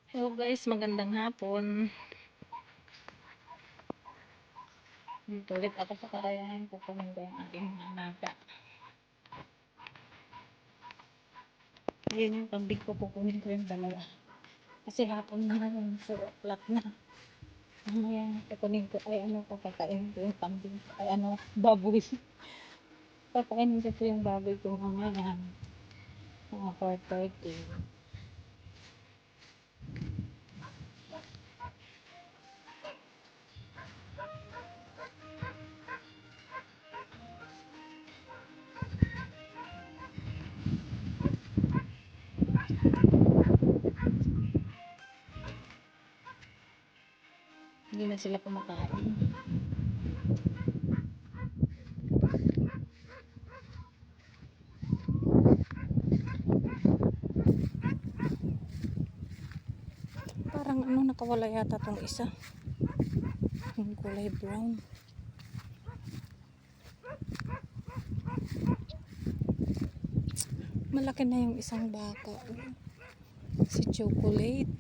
Hello guys, magandang hapon. Tulit ako sa karayahan ko kung hindi ang aking alaga. Ayun yung kambing ko, kukunin ko yung dalawa. Kasi hapon na ngayon, 4 o'clock na. Mamaya kukunin ko, kakainin ko yung kambing. Baboy. Kakainin ko yung baboy ko mamaya. Mga 4:30. Hindi na sila kumakain. Parang nakawala yata tong isa. Yung kulay brown. Malaki na yung isang baka. Si Chocolate.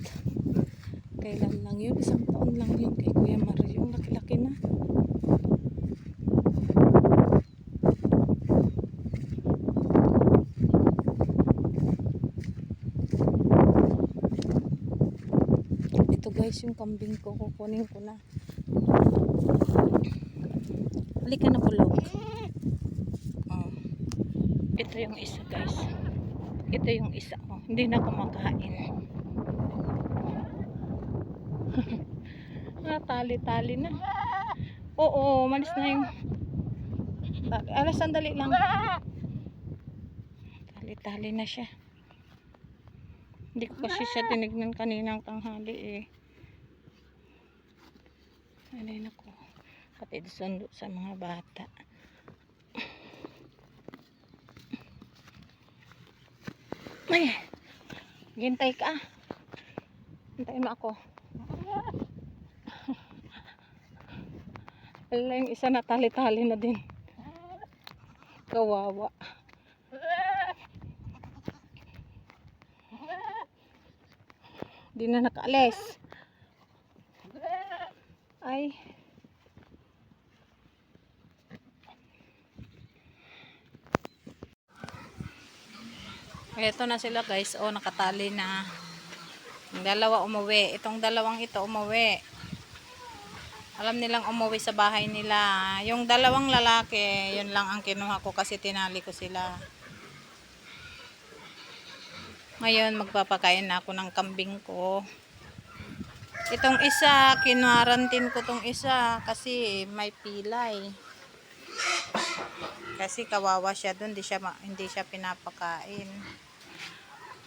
Kailan lang yun? 1 taon lang yun kay Kuya Mario. Laki-laki na. Ito guys yung kambing ko. Kukunin ko na. Halika na bulog. Oh. Ito yung isa guys. Ito yung isa. Oh. Hindi na kumakain. Tali-tali na. Oo, malis na yung sandali lang. Tali-tali na siya. Hindi ko kasi siya tinignan kaninang tanghali eh. Alay na ko. Pati sundo sa mga bata. Ay, hintay ka. Hintayin mo ako. Wala yung isa na tali-tali na din. Kawawa. Di na nakaalis. Ay. Ito na sila guys. Oh, nakatali na. Yung dalawa umuwi. Itong dalawang ito umuwi. Alam nilang umuwi sa bahay nila. Yung dalawang lalaki, yun lang ang kinuha ko kasi tinali ko sila. Ngayon magpapakain na ako ng kambing ko. Itong isa, kinuarantin ko tong isa kasi may pilay. Kasi kawawa siya doon, hindi siya pinapakain.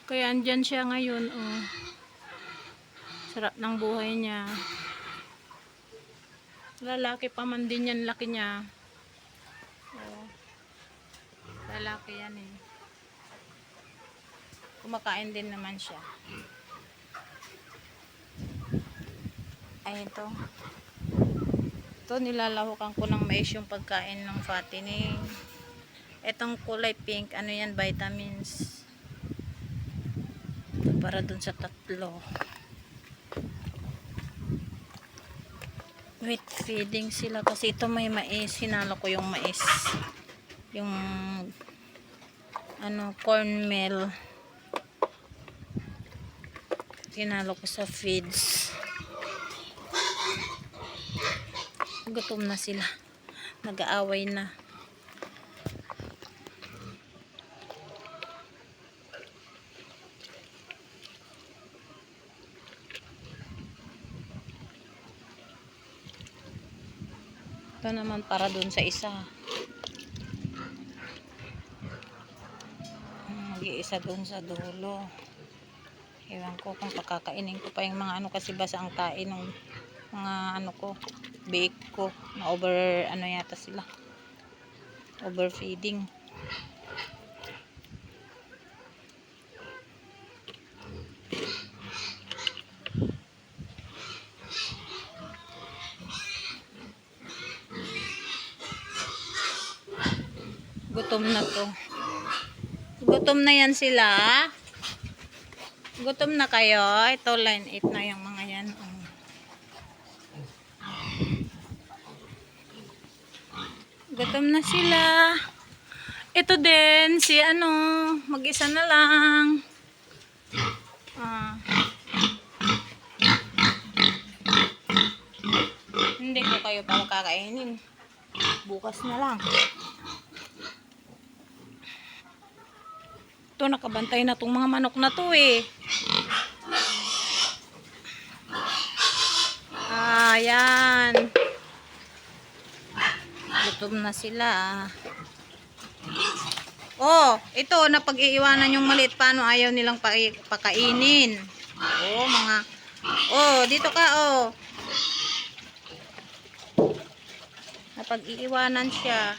Kaya andyan siya ngayon, oh. Sarap ng buhay niya. Lalaki pa man din yan, laki niya. Oh. Lalaki yan eh. Kumakain din naman siya. Ay, ito. Ito, nilalahukan ko ng mais yung pagkain ng fattening. Itong kulay pink, ano yan, vitamins. Ito, para dun sa 3. Wheat feeding sila kasi ito may mais. Hinalo ko yung mais. Yung corn meal. Hinalo ko sa feeds. Gutom na sila. Nag-aaway na. Ito naman para dun sa isa. Mag-iisa dun sa dulo. Ewan ko kung pakakainin ko pa yung mga kasi basa ang kain ng mga ko, bake ko. Na over, yata sila. Overfeeding. Gutom na to. Gutom na yan sila. Gutom na kayo? Ito, line 8 na yung mga yan. Gutom na sila. Ito din, si ano, mag-isa na lang. Hindi ko kayo pa makakainin. Bukas na lang. Ito, nakabantay na tong mga manok na to eh. Ayan. Gutom na sila. Oh, ito, napag-iiwanan yung maliit. Paano ayaw nilang pakainin? Oh, mga... Oh, dito ka, oh. Napag-iiwanan siya.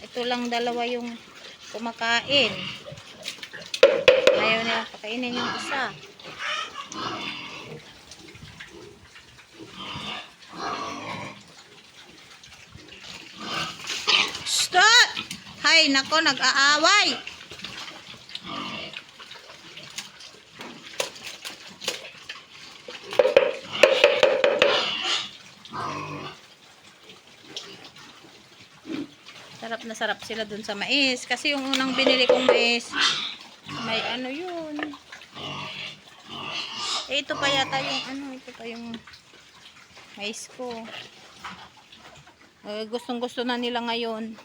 Ito lang dalawa yung kumakain. Ayaw nilang pakainin yung isa. Stop! Hay, nako, nag-aaway. Sarap na sarap sila dun sa mais. Kasi yung unang binili kong mais, may ano yun. Eh, ito pa yata yung ano, ito pa yung mais ko. Eh, gustong gusto na nila ngayon.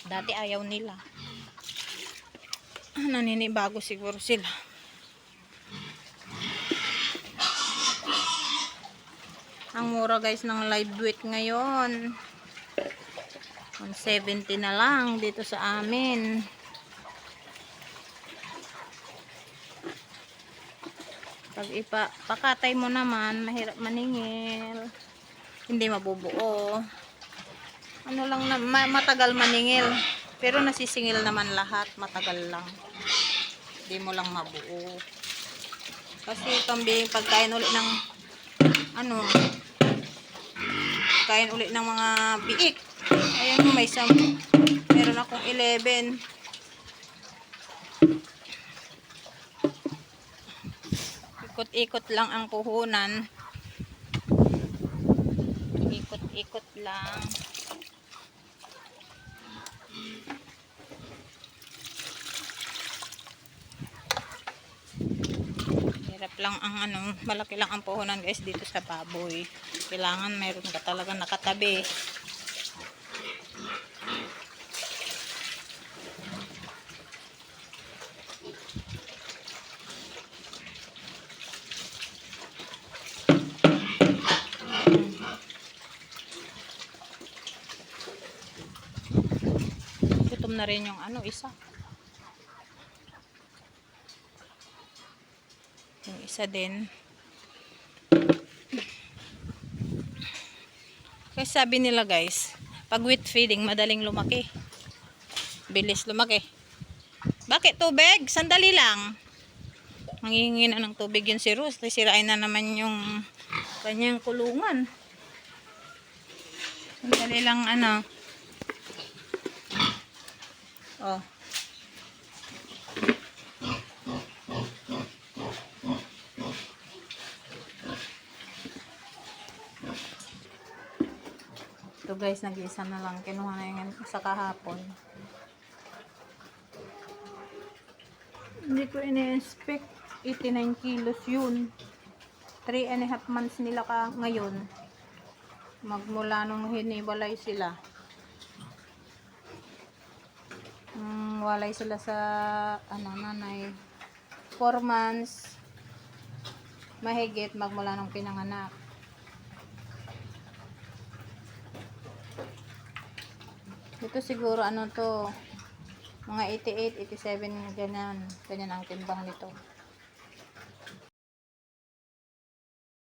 Dati ayaw nila. Naninibago siguro sila. Ang mura guys ng live weight ngayon. 170 na lang dito sa amin. Pag pakatay mo naman, mahirap maningil. Hindi mabubuo. Ano lang na, matagal maningil. Pero nasisingil naman lahat, matagal lang. Hindi mo lang mabuo. Kasi pambing pagkain uli ng ano, kain uli ng mga biik. Ayan mo, may meron akong 11. Ikot-ikot lang ang puhunan. Ikot-ikot lang. Hirap lang ang ano, malaki lang ang puhunan guys dito sa baboy. Kailangan mayroon ka talaga nakatabi. Gutom na rin yung ano, isa. Yung isa din. Kasi sabi nila guys, pag wheat feeding, madaling lumaki. Bilis lumaki. Bakit tubig? Sandali lang. Manghihingi na ng tubig yun si Rose. Sirain na naman yung kanyang kulungan. Sandali lang ano. Oh. Ito guys, nag-isa na lang. Kinuha na yung sa kahapon. Hindi ko ina-expect 89 kilos yun. 3.5 months nila ngayon. Magmula nung hiniwalay sila. Walay sila sa ano, nanay. 4 months mahigit magmula nung pinanganak. Ito siguro ano to, mga 88, 87 ganyan. Ganyan ang timbang nito.